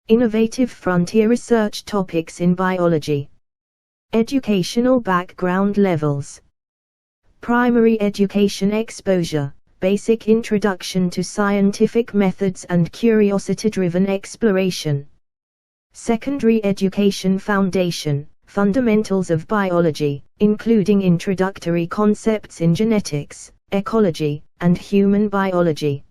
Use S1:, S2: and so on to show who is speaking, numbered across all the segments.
S1: Innovative frontier research topics in biology. Educational background levels. Primary education exposure, basic introduction to scientific methods and curiosity-driven exploration. Secondary education foundation, fundamentals of biology, including introductory concepts in genetics, ecology, and human biology.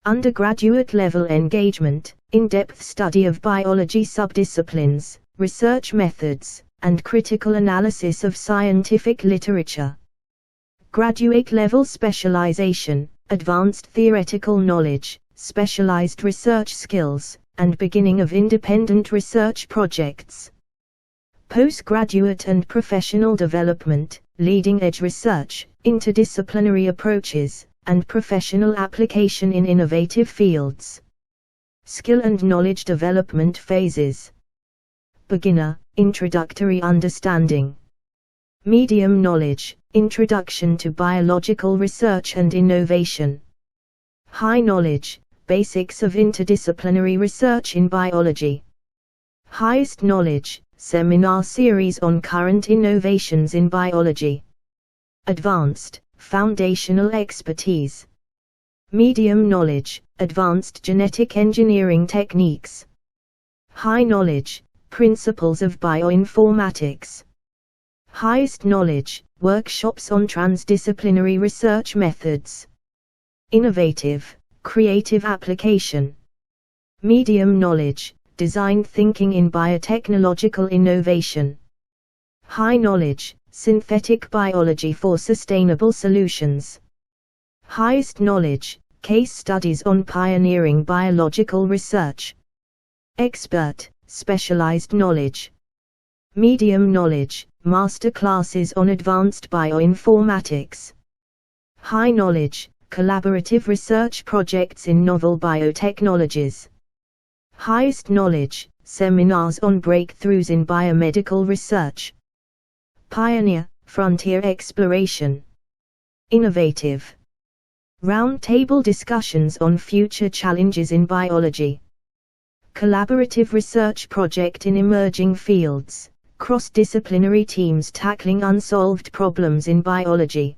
S1: Undergraduate level engagement, in-depth study of biology subdisciplines, research methods, and critical analysis of scientific literature. Graduate level specialization, advanced theoretical knowledge, specialized research skills, and beginning of independent research projects. Postgraduate and professional development, leading-edge research, interdisciplinary approaches, and professional application in innovative fields. Skill and knowledge development phases. Beginner, introductory understanding. Medium knowledge, introduction to biological research and innovation. High knowledge, basics of interdisciplinary research in biology. Highest knowledge, seminar series on current innovations in biology. Advanced, foundational expertise. Medium knowledge, advanced genetic engineering techniques. High knowledge, principles of bioinformatics. Highest knowledge, workshops on transdisciplinary research methods. Innovative, creative application. Medium knowledge, design thinking in biotechnological innovation. High knowledge, synthetic biology for sustainable solutions. Highest knowledge, case studies on pioneering biological research. Expert, specialized knowledge. Medium knowledge, master classes on advanced bioinformatics. High knowledge, collaborative research projects in novel biotechnologies. Highest knowledge, seminars on breakthroughs in biomedical research. Pioneer, frontier exploration. Innovative. Roundtable discussions on future challenges in biology. Collaborative research project in emerging fields, cross-disciplinary teams tackling unsolved problems in biology.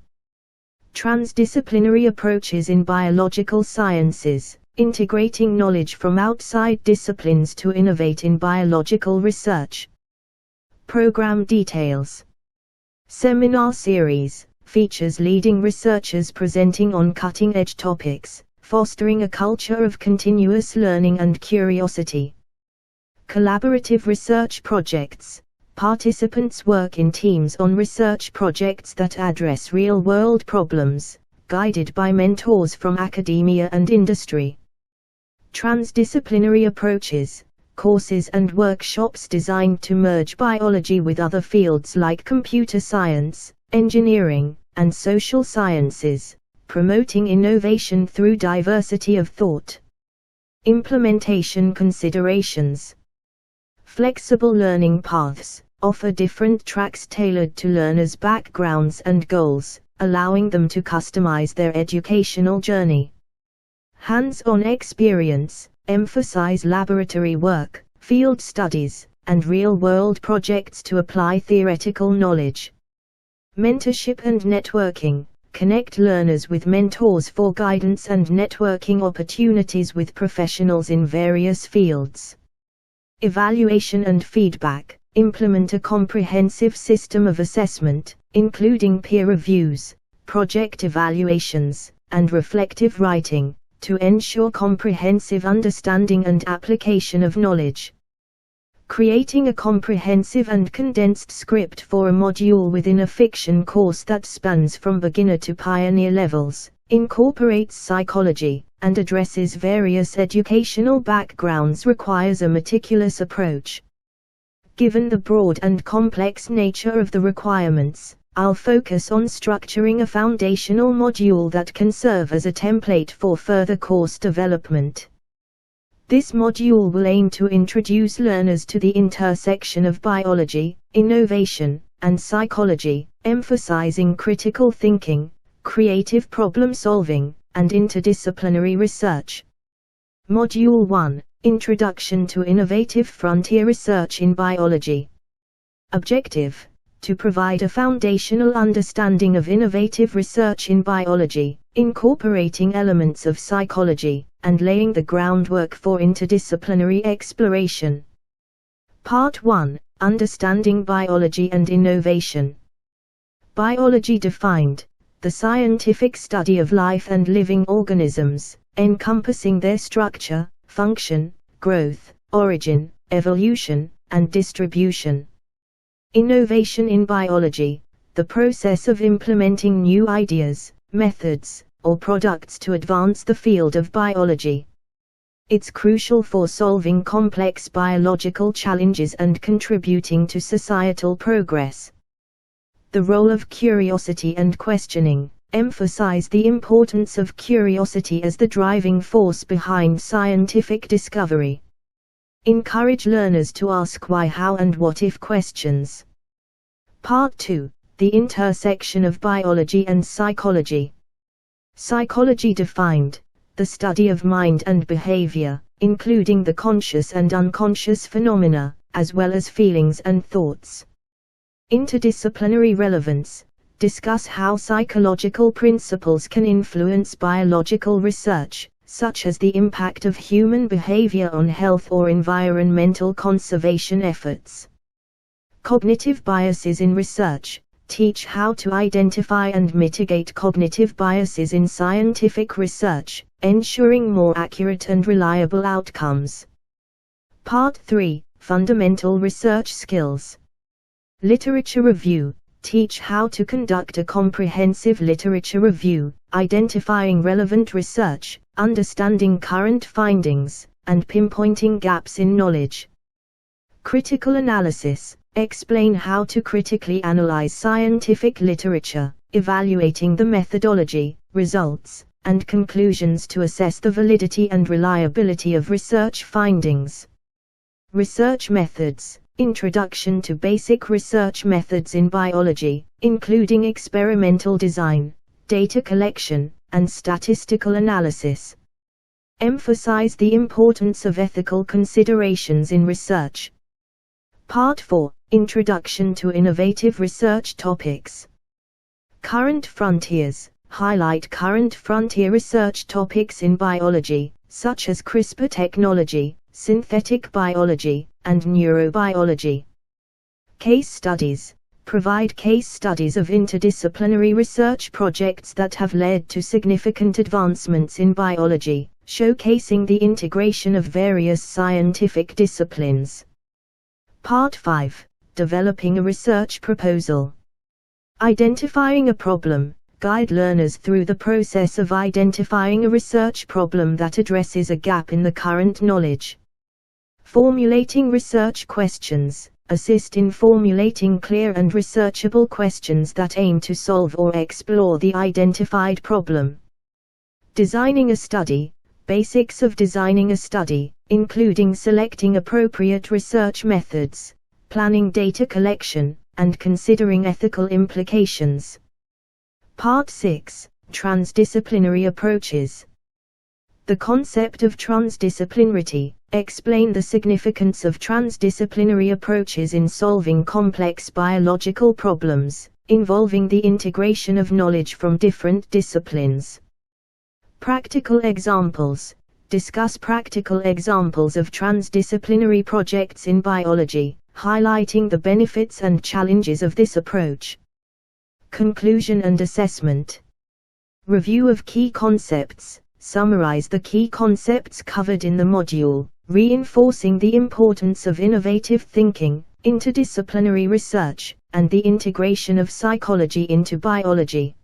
S1: Transdisciplinary approaches in biological sciences, integrating knowledge from outside disciplines to innovate in biological research. Program details. Seminar series, features leading researchers presenting on cutting-edge topics, fostering a culture of continuous learning and curiosity. Collaborative research projects. Participants work in teams on research projects that address real-world problems, guided by mentors from academia and industry. Transdisciplinary approaches, courses and workshops designed to merge biology with other fields like computer science, engineering, and social sciences, promoting innovation through diversity of thought. Implementation considerations. Flexible learning paths offer different tracks tailored to learners' backgrounds and goals, allowing them to customize their educational journey. Hands-on experience, emphasize laboratory work, field studies, and real-world projects to apply theoretical knowledge. Mentorship and networking, connect learners with mentors for guidance and networking opportunities with professionals in various fields. Evaluation and feedback, implement a comprehensive system of assessment, including peer reviews, project evaluations, and reflective writing, to ensure comprehensive understanding and application of knowledge. Creating a comprehensive and condensed script for a module within a fiction course that spans from beginner to pioneer levels, incorporates psychology, and addresses various educational backgrounds requires a meticulous approach. Given the broad and complex nature of the requirements, I'll focus on structuring a foundational module that can serve as a template for further course development. This module will aim to introduce learners to the intersection of biology, innovation, and psychology, emphasizing critical thinking, creative problem solving, and interdisciplinary research. Module 1, Introduction to Innovative Frontier Research in Biology. Objective: to provide a foundational understanding of innovative research in biology, incorporating elements of psychology, and laying the groundwork for interdisciplinary exploration. Part 1: Understanding Biology and Innovation. Biology defined: the scientific study of life and living organisms, encompassing their structure, function, growth, origin, evolution, and distribution. Innovation in biology: the process of implementing new ideas, methods, or products to advance the field of biology. It's crucial for solving complex biological challenges and contributing to societal progress. The role of curiosity and questioning: emphasize the importance of curiosity as the driving force behind scientific discovery. Encourage learners to ask why, how, and what if questions. Part 2: the intersection of biology and psychology. Psychology defined: the study of mind and behavior, including the conscious and unconscious phenomena, as well as feelings and thoughts. Interdisciplinary relevance: discuss how psychological principles can influence biological research, such as the impact of human behavior on health or environmental conservation efforts. Cognitive biases in research: teach how to identify and mitigate cognitive biases in scientific research, ensuring more accurate and reliable outcomes. Part 3: Fundamental research skills. Literature review: teach how to conduct a comprehensive literature review, identifying relevant research, understanding current findings, and pinpointing gaps in knowledge. Critical analysis: explain how to critically analyze scientific literature, evaluating the methodology, results, and conclusions to assess the validity and reliability of research findings. Research methods: introduction to basic research methods in biology, including experimental design, data collection, and statistical analysis. Emphasize the importance of ethical considerations in research. Part 4: Introduction to Innovative Research Topics. Current frontiers: highlight current frontier research topics in biology, such as CRISPR technology, synthetic biology, and neurobiology. Case studies: provide case studies of interdisciplinary research projects that have led to significant advancements in biology, showcasing the integration of various scientific disciplines. Part 5: Developing a research proposal. Identifying a problem: guide learners through the process of identifying a research problem that addresses a gap in the current knowledge. Formulating research questions: assist in formulating clear and researchable questions that aim to solve or explore the identified problem. Designing a study: basics of designing a study, including selecting appropriate research methods, planning data collection, and considering ethical implications. Part 6: Transdisciplinary approaches. The concept of transdisciplinarity: explain the significance of transdisciplinary approaches in solving complex biological problems, involving the integration of knowledge from different disciplines. Practical examples: discuss practical examples of transdisciplinary projects in biology, highlighting the benefits and challenges of this approach. Conclusion and assessment. Review of key concepts: summarize the key concepts covered in the module, reinforcing the importance of innovative thinking, interdisciplinary research, and the integration of psychology into biology.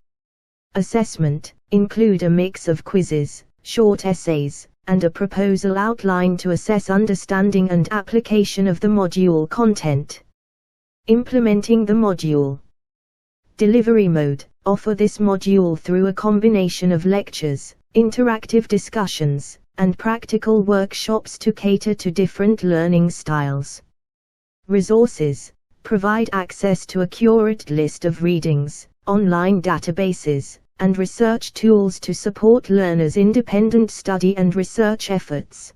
S1: Assessment: include a mix of quizzes, short essays, and a proposal outline to assess understanding and application of the module content. Implementing the module. Delivery mode: offer this module through a combination of lectures, interactive discussions, and practical workshops to cater to different learning styles. Resources: provide access to a curated list of readings, online databases, and research tools to support learners' independent study and research efforts.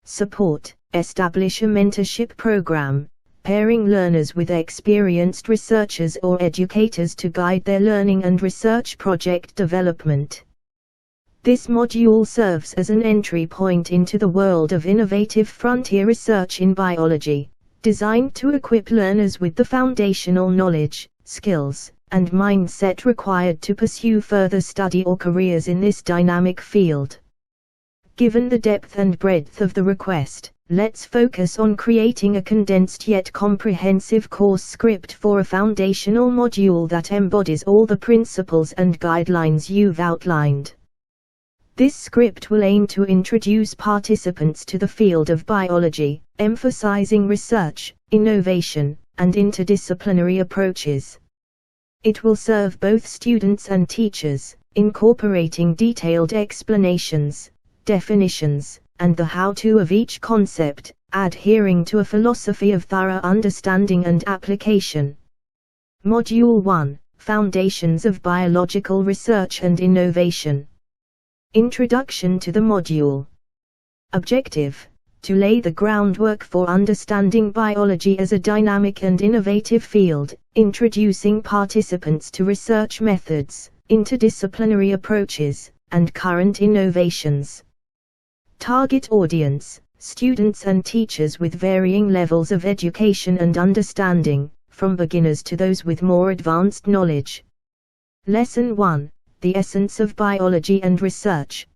S1: Support. Establish a mentorship program, pairing learners with experienced researchers or educators to guide their learning and research project development. This module serves as an entry point into the world of innovative frontier research in biology, designed to equip learners with the foundational knowledge, skills, and mindset required to pursue further study or careers in this dynamic field. Given the depth and breadth of the request, let's focus on creating a condensed yet comprehensive course script for a foundational module that embodies all the principles and guidelines you've outlined. This script will aim to introduce participants to the field of biology, emphasizing research, innovation, and interdisciplinary approaches. It will serve both students and teachers, incorporating detailed explanations, definitions, and the how-to of each concept, adhering to a philosophy of thorough understanding and application. Module 1: Foundations of Biological Research and Innovation. Introduction to the module. Objective: to lay the groundwork for understanding biology as a dynamic and innovative field, introducing participants to research methods, interdisciplinary approaches, and current innovations. Target audience: students and teachers with varying levels of education and understanding, from beginners to those with more advanced knowledge. Lesson 1: The essence of biology and research.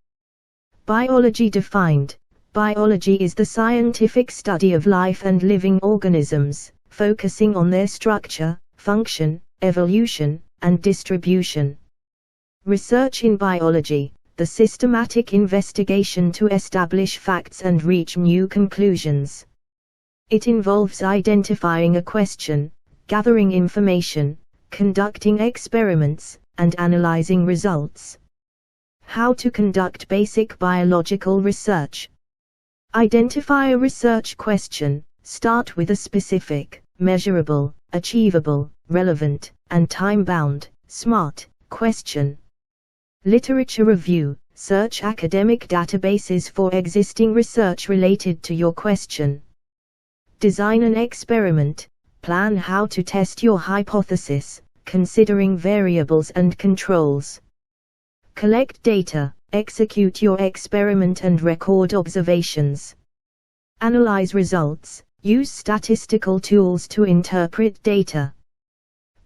S1: Biology defined. Biology is the scientific study of life and living organisms, focusing on their structure, function, evolution, and distribution. Research in biology: the systematic investigation to establish facts and reach new conclusions. It involves identifying a question, gathering information, conducting experiments, and analyzing results. How to conduct basic biological research. Identify a research question. Start with a specific, measurable, achievable, relevant, and time-bound, SMART question. Literature review. Search academic databases for existing research related to your question. Design an experiment. Plan how to test your hypothesis, considering variables and controls. Collect data. Execute your experiment and record observations. Analyze results. Use statistical tools to interpret data.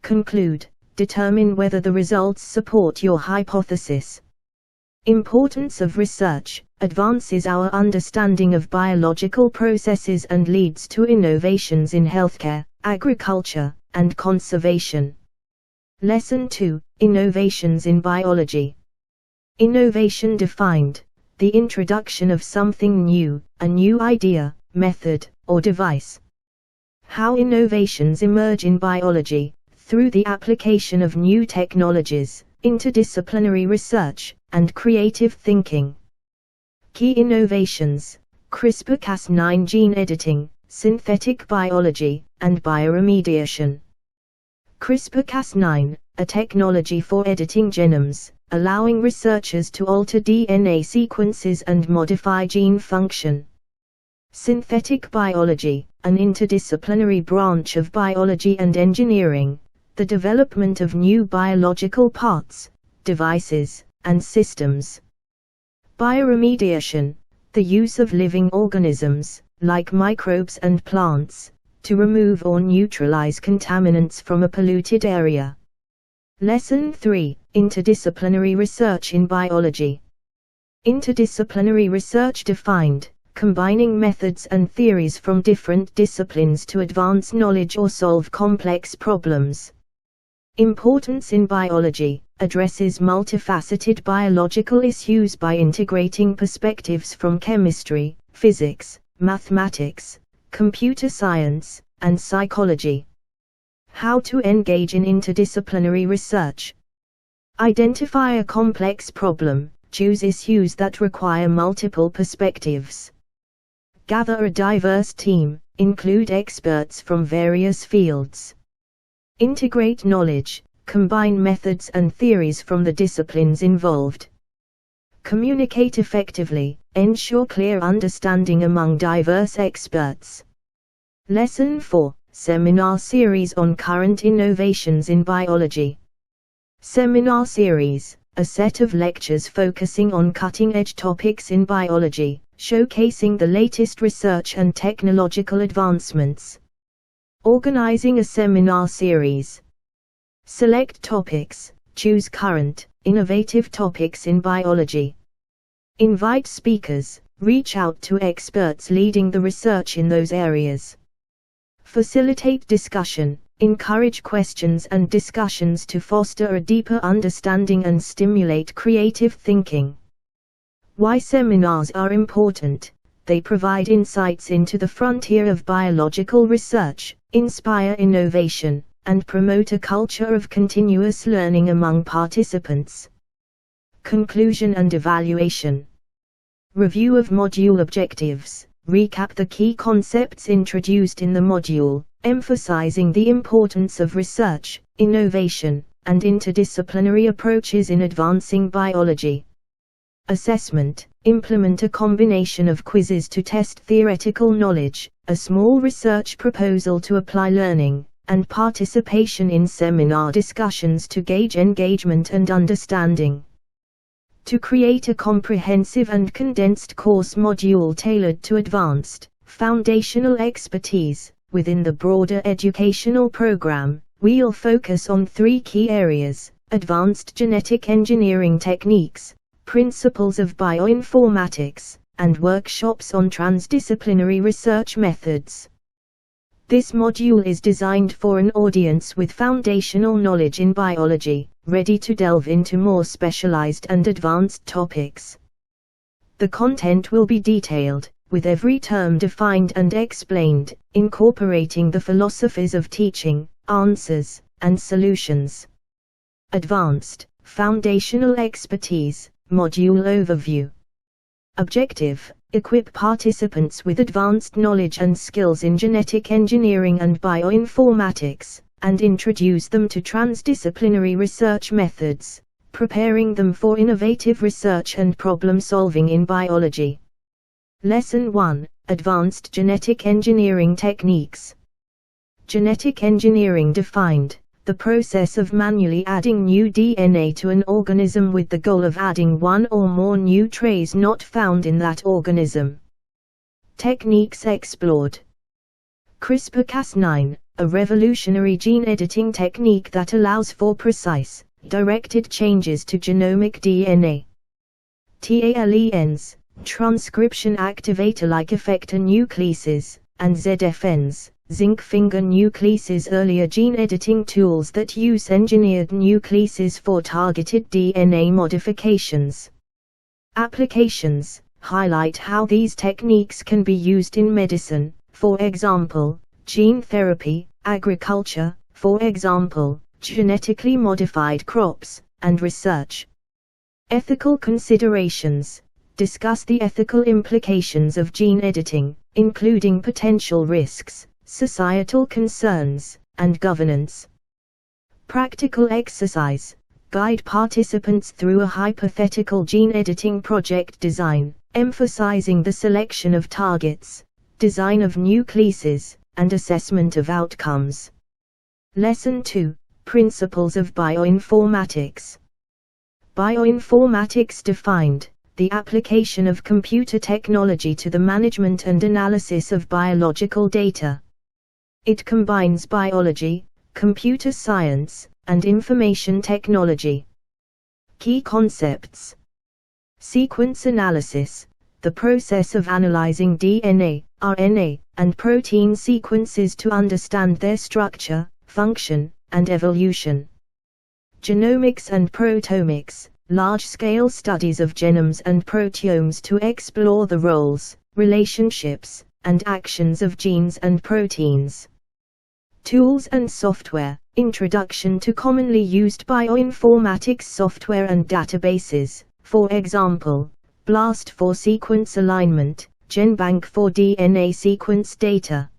S1: Conclude. Determine whether the results support your hypothesis. Importance of research: advances our understanding of biological processes and leads to innovations in healthcare, agriculture, and conservation. Lesson 2: Innovations in biology. Innovation defined: the introduction of something new, a new idea, method, or device. How innovations emerge in biology: through the application of new technologies, interdisciplinary research, and creative thinking. Key innovations: CRISPR-Cas9 gene editing, synthetic biology, and bioremediation. CRISPR-Cas9, a technology for editing genomes, allowing researchers to alter DNA sequences and modify gene function. Synthetic biology, an interdisciplinary branch of biology and engineering, the development of new biological parts, devices, and systems. Bioremediation, the use of living organisms, like microbes and plants, to remove or neutralize contaminants from a polluted area. Lesson 3: Interdisciplinary research in biology. Interdisciplinary research defined: combining methods and theories from different disciplines to advance knowledge or solve complex problems. Importance in biology: addresses multifaceted biological issues by integrating perspectives from chemistry, physics, mathematics, computer science, and psychology. How to engage in interdisciplinary research. Identify a complex problem, choose issues that require multiple perspectives. Gather a diverse team, include experts from various fields. Integrate knowledge, combine methods and theories from the disciplines involved. Communicate effectively, ensure clear understanding among diverse experts. Lesson 4, Seminar Series on Current Innovations in Biology. Seminar Series, a set of lectures focusing on cutting-edge topics in biology, showcasing the latest research and technological advancements. Organizing a seminar series. Select topics, choose current, innovative topics in biology. Invite speakers, reach out to experts leading the research in those areas. Facilitate discussion, encourage questions and discussions to foster a deeper understanding and stimulate creative thinking. Why seminars are important? They provide insights into the frontier of biological research, inspire innovation, and promote a culture of continuous learning among participants. Conclusion and evaluation. Review of module objectives. Recap the key concepts introduced in the module, emphasizing the importance of research, innovation, and interdisciplinary approaches in advancing biology. Assessment. Implement a combination of quizzes to test theoretical knowledge, a small research proposal to apply learning, and participation in seminar discussions to gauge engagement and understanding. To create a comprehensive and condensed course module tailored to advanced, foundational expertise, within the broader educational program, we'll focus on 3 key areas: advanced genetic engineering techniques, principles of bioinformatics, and workshops on transdisciplinary research methods. This module is designed for an audience with foundational knowledge in biology, ready to delve into more specialized and advanced topics. The content will be detailed, with every term defined and explained, incorporating the philosophies of teaching, answers, and solutions. Advanced, foundational expertise, module overview. Objective: equip participants with advanced knowledge and skills in genetic engineering and bioinformatics, and introduce them to transdisciplinary research methods, preparing them for innovative research and problem-solving in biology. Lesson 1, Advanced Genetic Engineering Techniques. Genetic engineering defined: the process of manually adding new DNA to an organism with the goal of adding one or more new traits not found in that organism. Techniques explored. CRISPR-Cas9, a revolutionary gene editing technique that allows for precise, directed changes to genomic DNA. TALENs, transcription activator-like effector nucleases, and ZFNs, zinc finger nucleases, earlier gene editing tools that use engineered nucleases for targeted DNA modifications. Applications highlight how these techniques can be used in medicine, for example, gene therapy, agriculture, for example, genetically modified crops, and research. Ethical considerations discuss the ethical implications of gene editing, including potential risks, societal concerns, and governance. Practical exercise guide participants through a hypothetical gene editing project design, emphasizing the selection of targets, design of nucleases, and assessment of outcomes. Lesson 2, Principles of Bioinformatics. Bioinformatics defined: the application of computer technology to the management and analysis of biological data. It combines biology, computer science, and information technology. Key concepts: sequence analysis, the process of analyzing DNA, RNA, and protein sequences to understand their structure, function, and evolution. Genomics and proteomics, large-scale studies of genomes and proteomes to explore the roles, relationships, and actions of genes and proteins. Tools and software, introduction to commonly used bioinformatics software and databases, for example, BLAST for sequence alignment, GenBank for DNA sequence data.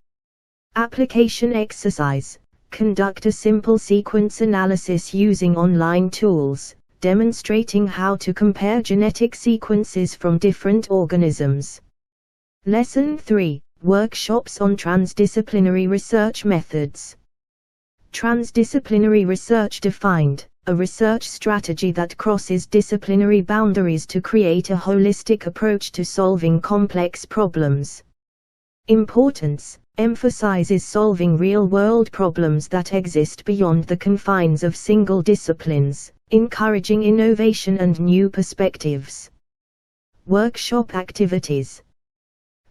S1: Application exercise: conduct a simple sequence analysis using online tools, demonstrating how to compare genetic sequences from different organisms. Lesson 3. Workshops on transdisciplinary research methods. Transdisciplinary research defined, a research strategy that crosses disciplinary boundaries to create a holistic approach to solving complex problems. Importance: emphasizes solving real-world problems that exist beyond the confines of single disciplines, encouraging innovation and new perspectives. Workshop activities.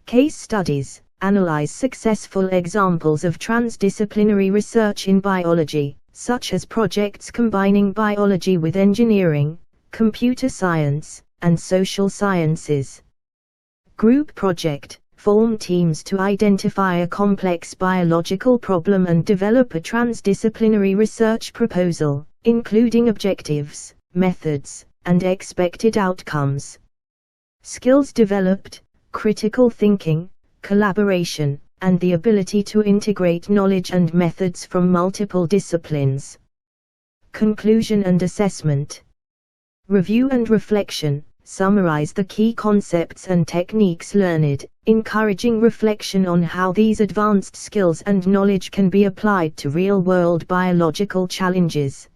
S1: Case studies: analyze successful examples of transdisciplinary research in biology, such as projects combining biology with engineering, computer science, and social sciences. Group project: form teams to identify a complex biological problem and develop a transdisciplinary research proposal, including objectives, methods, and expected outcomes. Skills developed: critical thinking, collaboration, and the ability to integrate knowledge and methods from multiple disciplines. Conclusion and assessment. Review and reflection: summarize the key concepts and techniques learned, encouraging reflection on how these advanced skills and knowledge can be applied to real-world biological challenges.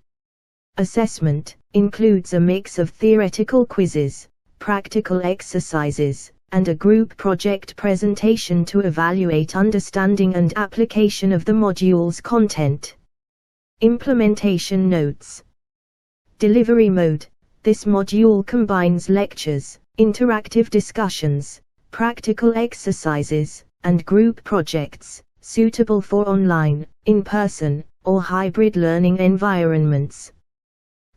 S1: Assessment includes a mix of theoretical quizzes, practical exercises, and a group project presentation to evaluate understanding and application of the module's content. Implementation notes. Delivery mode: this module combines lectures, interactive discussions, practical exercises, and group projects, suitable for online, in-person, or hybrid learning environments.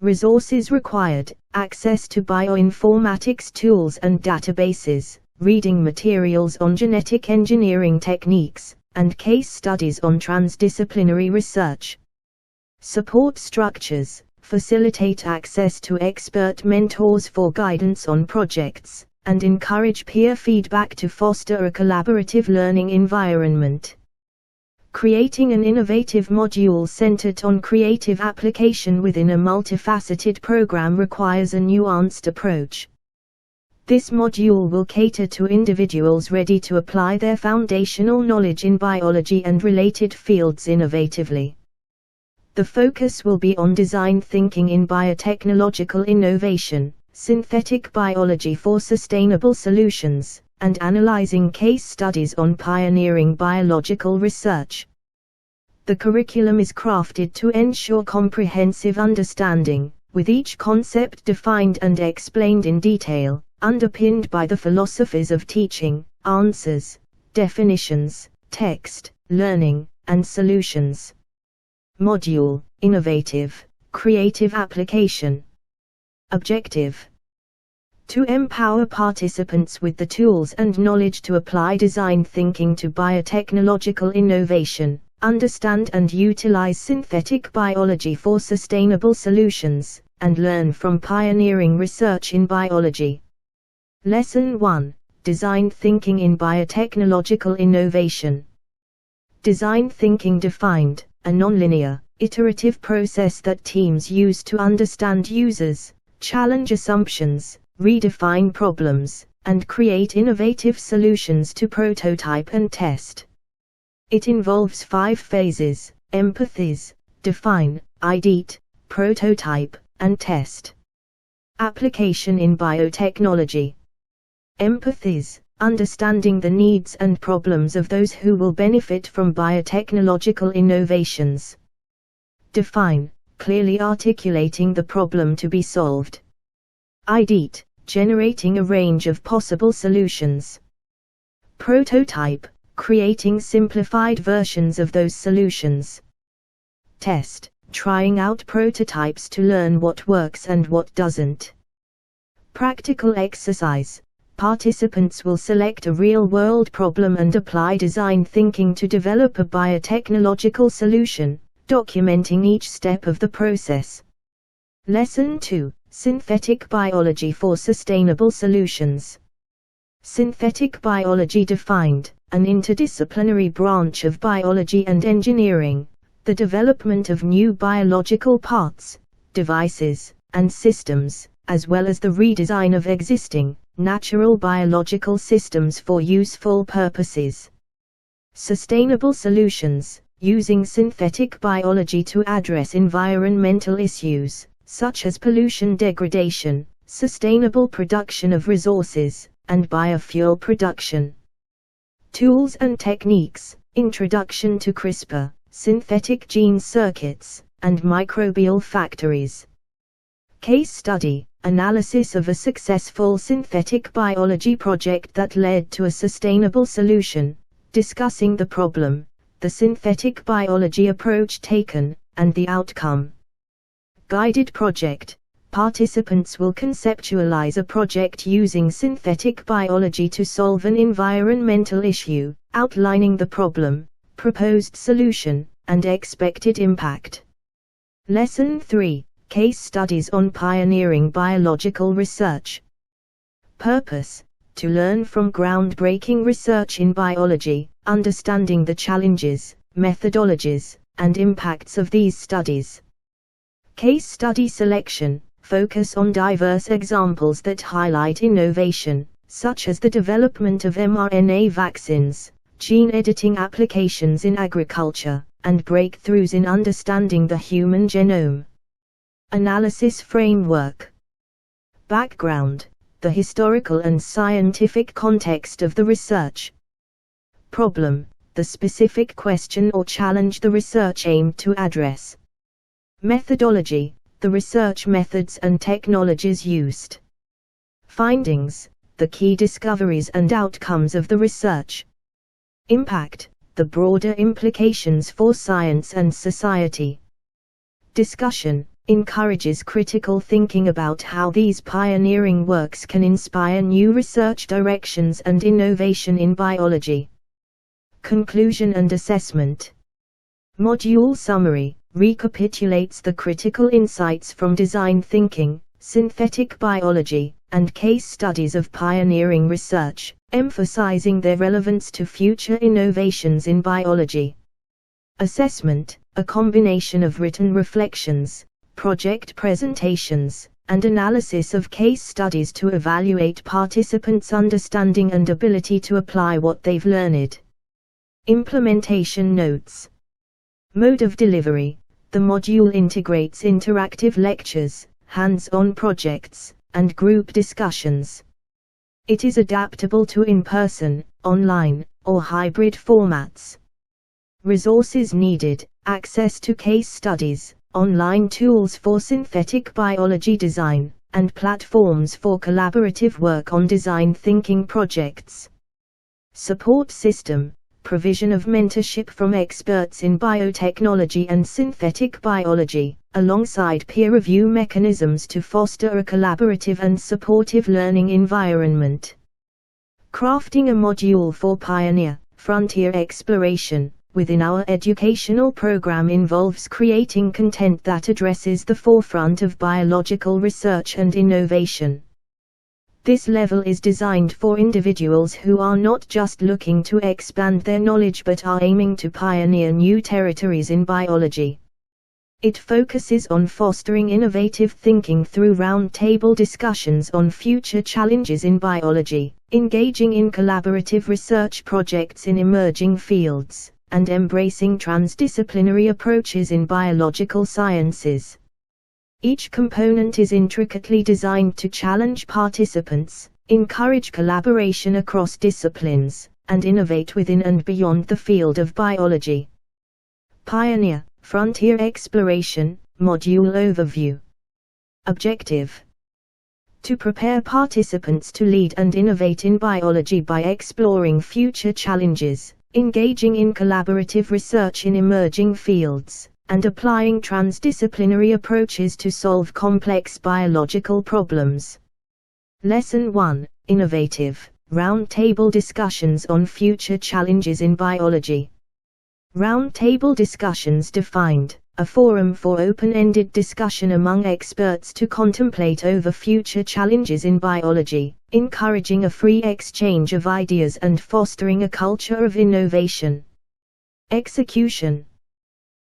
S1: Resources required: access to bioinformatics tools and databases, reading materials on genetic engineering techniques, and case studies on transdisciplinary research. Support structures: facilitate access to expert mentors for guidance on projects, and encourage peer feedback to foster a collaborative learning environment. Creating an innovative module centered on creative application within a multifaceted program requires a nuanced approach. This module will cater to individuals ready to apply their foundational knowledge in biology and related fields innovatively. The focus will be on design thinking in biotechnological innovation, synthetic biology for sustainable solutions, and analyzing case studies on pioneering biological research. The curriculum is crafted to ensure comprehensive understanding, with each concept defined and explained in detail, underpinned by the philosophies of teaching, answers, definitions, text, learning, and solutions. Module: innovative, creative application. Objective: to empower participants with the tools and knowledge to apply design thinking to biotechnological innovation, understand and utilize synthetic biology for sustainable solutions, and learn from pioneering research in biology. Lesson 1: Design thinking in biotechnological innovation. Design thinking defined: a nonlinear, iterative process that teams use to understand users, challenge assumptions, redefine problems, and create innovative solutions to prototype and test. It involves 5 phases: empathies, define, ideate, prototype, and test. Application in biotechnology. Empathies: understanding the needs and problems of those who will benefit from biotechnological innovations. Define: clearly articulating the problem to be solved. Ideate: generating a range of possible solutions. Prototype: creating simplified versions of those solutions. Test: trying out prototypes to learn what works and what doesn't. Practical exercise: participants will select a real-world problem and apply design thinking to develop a biotechnological solution, documenting each step of the process. Lesson 2: Synthetic biology for sustainable solutions. Synthetic biology defined: an interdisciplinary branch of biology and engineering, the development of new biological parts, devices, and systems, as well as the redesign of existing, natural biological systems for useful purposes. Sustainable solutions, using synthetic biology to address environmental issues, such as pollution degradation, sustainable production of resources, and biofuel production. Tools and techniques, introduction to CRISPR, synthetic gene circuits, and microbial factories. Case study, analysis of a successful synthetic biology project that led to a sustainable solution, discussing the problem, the synthetic biology approach taken, and the outcome. Guided project. Participants will conceptualize a project using synthetic biology to solve an environmental issue, outlining the problem, proposed solution, and expected impact. Lesson 3. Case studies on pioneering biological research. Purpose: to learn from groundbreaking research in biology, understanding the challenges, methodologies, and impacts of these studies. Case study selection: focus on diverse examples that highlight innovation, such as the development of mRNA vaccines, gene editing applications in agriculture, and breakthroughs in understanding the human genome. Analysis framework. Background: the historical and scientific context of the research. Problem: the specific question or challenge the research aimed to address. Methodology: the research methods and technologies used. Findings: the key discoveries and outcomes of the research. Impact: the broader implications for science and society. Discussion: encourages critical thinking about how these pioneering works can inspire new research directions and innovation in biology. Conclusion and assessment. Module summary recapitulates the critical insights from design thinking, synthetic biology, and case studies of pioneering research, emphasizing their relevance to future innovations in biology. Assessment: a combination of written reflections, project presentations, and analysis of case studies to evaluate participants' understanding and ability to apply what they've learned. Implementation notes. Mode of delivery: the module integrates interactive lectures, hands-on projects, and group discussions. It is adaptable to in-person, online, or hybrid formats. Resources needed: access to case studies, online tools for synthetic biology design, and platforms for collaborative work on design thinking projects. Support system: provision of mentorship from experts in biotechnology and synthetic biology, alongside peer review mechanisms to foster a collaborative and supportive learning environment. Crafting a module for pioneer, frontier exploration within our educational program involves creating content that addresses the forefront of biological research and innovation. This level is designed for individuals who are not just looking to expand their knowledge but are aiming to pioneer new territories in biology. It focuses on fostering innovative thinking through roundtable discussions on future challenges in biology, engaging in collaborative research projects in emerging fields, and embracing transdisciplinary approaches in biological sciences. Each component is intricately designed to challenge participants, encourage collaboration across disciplines, and innovate within and beyond the field of biology. Pioneer, Frontier Exploration, Module Overview. Objective: to prepare participants to lead and innovate in biology by exploring future challenges, engaging in collaborative research in emerging fields, and applying transdisciplinary approaches to solve complex biological problems. Lesson 1: Innovative, roundtable discussions on future challenges in biology. Roundtable discussions defined: a forum for open-ended discussion among experts to contemplate over future challenges in biology, encouraging a free exchange of ideas and fostering a culture of innovation. Execution: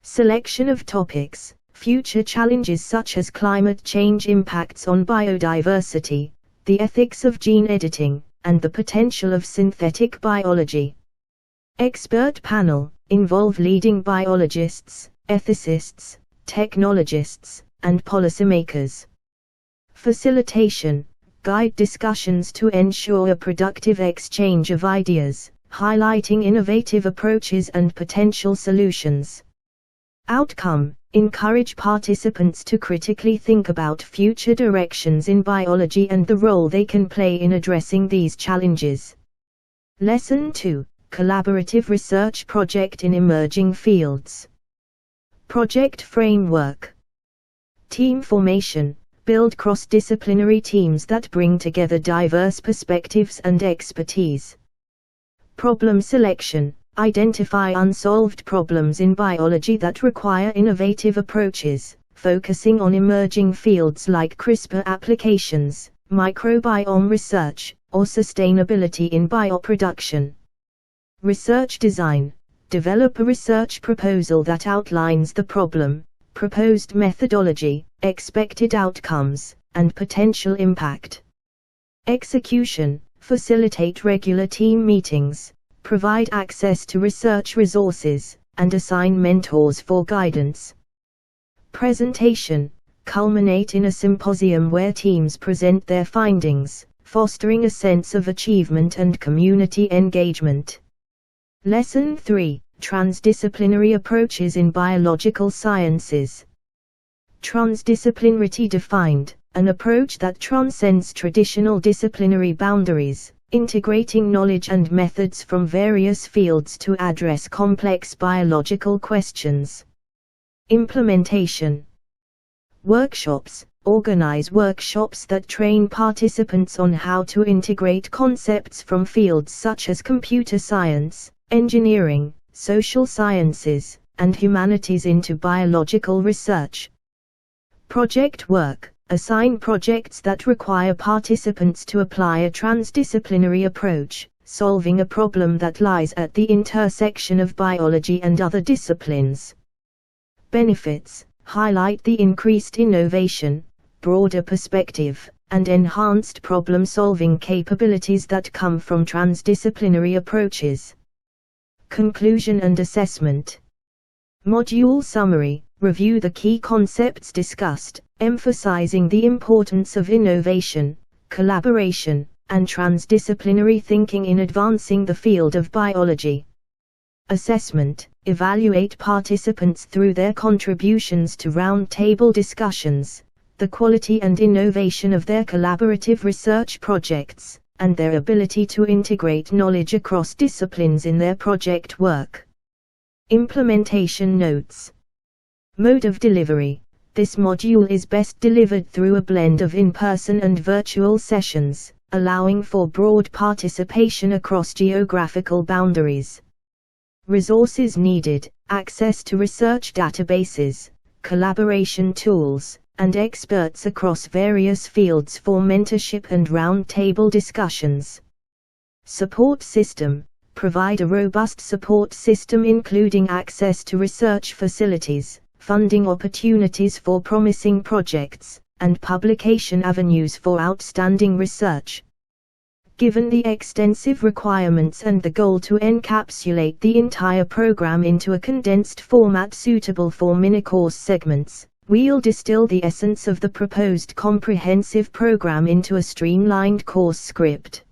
S1: selection of topics, future challenges such as climate change impacts on biodiversity, the ethics of gene editing, and the potential of synthetic biology. Expert panel involve leading biologists, ethicists, technologists, and policymakers. Facilitation guide discussions to ensure a productive exchange of ideas, highlighting innovative approaches and potential solutions. Outcome encourage participants to critically think about future directions in biology and the role they can play in addressing these challenges. Lesson 2. Collaborative research project in emerging fields. Project framework. Team formation. Build cross-disciplinary teams that bring together diverse perspectives and expertise. Problem selection. Identify unsolved problems in biology that require innovative approaches, focusing on emerging fields like CRISPR applications, microbiome research, or sustainability in bioproduction. Research design. Develop a research proposal that outlines the problem, proposed methodology, expected outcomes, and potential impact. Execution. Facilitate regular team meetings, provide access to research resources, and assign mentors for guidance. Presentation. Culminate in a symposium where teams present their findings, fostering a sense of achievement and community engagement. Lesson 3. Transdisciplinary approaches in biological sciences. Transdisciplinarity defined, an approach that transcends traditional disciplinary boundaries, integrating knowledge and methods from various fields to address complex biological questions. Implementation. Workshops. Organize workshops that train participants on how to integrate concepts from fields such as computer science, engineering, social sciences, and humanities into biological research. Project work. Assign projects that require participants to apply a transdisciplinary approach, solving a problem that lies at the intersection of biology and other disciplines. Benefits. Highlight the increased innovation, broader perspective, and enhanced problem-solving capabilities that come from transdisciplinary approaches. Conclusion and assessment. Module summary. Review the key concepts discussed, emphasizing the importance of innovation, collaboration, and transdisciplinary thinking in advancing the field of biology. Assessment. Evaluate participants through their contributions to roundtable discussions, the quality and innovation of their collaborative research projects, and their ability to integrate knowledge across disciplines in their project work. Implementation notes. Mode of delivery. This module is best delivered through a blend of in-person and virtual sessions, allowing for broad participation across geographical boundaries. Resources needed: access to research databases, collaboration tools, and experts across various fields for mentorship and roundtable discussions. Support system. Provide a robust support system including access to research facilities, funding opportunities for promising projects, and publication avenues for outstanding research. Given the extensive requirements and the goal to encapsulate the entire program into a condensed format suitable for mini-course segments, we'll distill the essence of the proposed comprehensive program into a streamlined course script.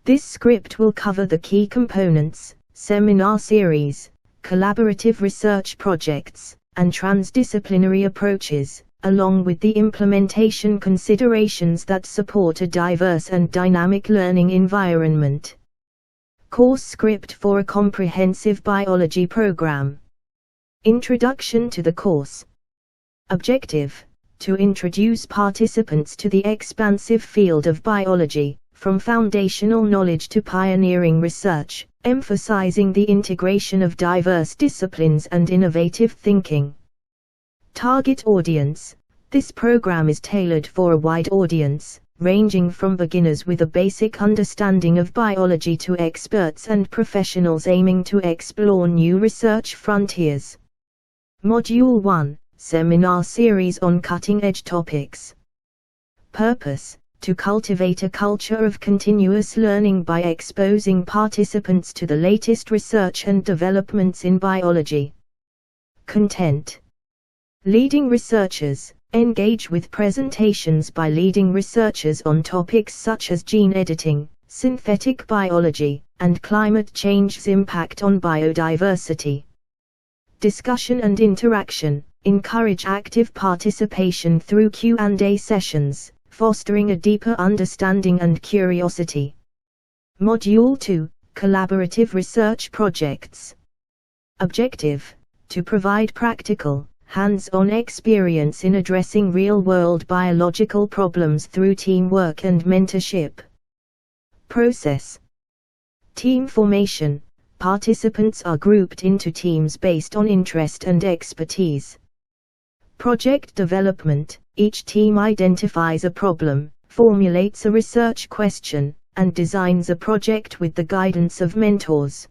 S1: This script will cover the key components: seminar series, collaborative research projects, and transdisciplinary approaches, along with the implementation considerations that support a diverse and dynamic learning environment. Course script for a comprehensive biology program. Introduction to the course. Objective: to introduce participants to the expansive field of biology, from foundational knowledge to pioneering research, emphasizing the integration of diverse disciplines and innovative thinking. Target audience: this program is tailored for a wide audience, ranging from beginners with a basic understanding of biology to experts and professionals aiming to explore new research frontiers. Module 1: seminar series on cutting-edge topics. Purpose: to cultivate a culture of continuous learning by exposing participants to the latest research and developments in biology. Content: leading researchers engage with presentations by leading researchers on topics such as gene editing, synthetic biology, and climate change's impact on biodiversity. Discussion and interaction: encourage active participation through Q&A sessions, fostering a deeper understanding and curiosity. Module 2: collaborative research projects. Objective: to provide practical, hands-on experience in addressing real-world biological problems through teamwork and mentorship. Process: team formation: participants are grouped into teams based on interest and expertise. Project development: each team identifies a problem, formulates a research question, and designs a project with the guidance of mentors.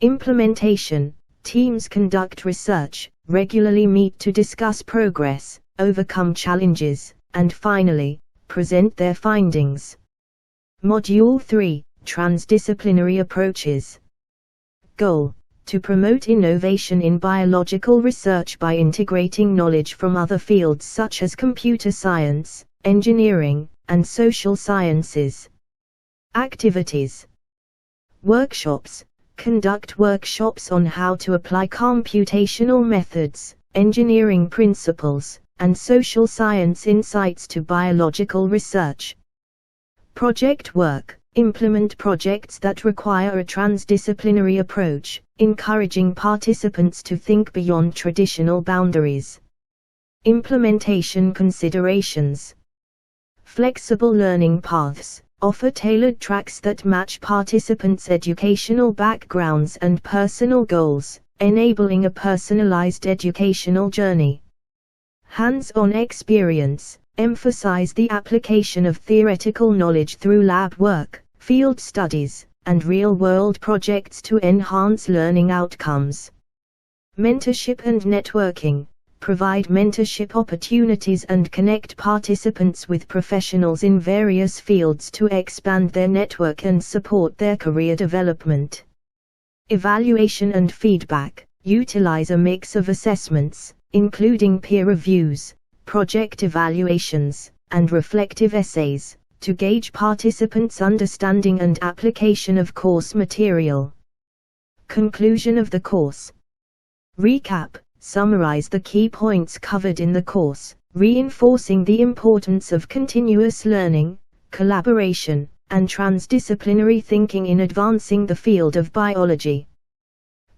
S1: Implementation: teams conduct research, regularly meet to discuss progress, overcome challenges, and finally, present their findings. Module 3: transdisciplinary approaches. Goal: to promote innovation in biological research by integrating knowledge from other fields such as computer science, engineering, and social sciences. Activities: workshops: conduct workshops on how to apply computational methods, engineering principles, and social science insights to biological research. Project work: implement projects that require a transdisciplinary approach, encouraging participants to think beyond traditional boundaries. Implementation considerations: flexible learning paths: offer tailored tracks that match participants' educational backgrounds and personal goals, enabling a personalized educational journey. Hands-on experience: emphasize the application of theoretical knowledge through lab work, field studies, and real-world projects to enhance learning outcomes. Mentorship and networking: provide mentorship opportunities and connect participants with professionals in various fields to expand their network and support their career development. Evaluation and feedback: utilize a mix of assessments, including peer reviews, project evaluations, and reflective essays, to gauge participants' understanding and application of course material. Conclusion of the course. Recap: summarize the key points covered in the course, reinforcing the importance of continuous learning, collaboration, and transdisciplinary thinking in advancing the field of biology.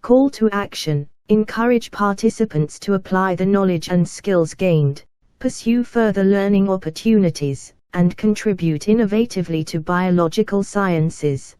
S1: Call to action: encourage participants to apply the knowledge and skills gained, pursue further learning opportunities, and contribute innovatively to biological sciences.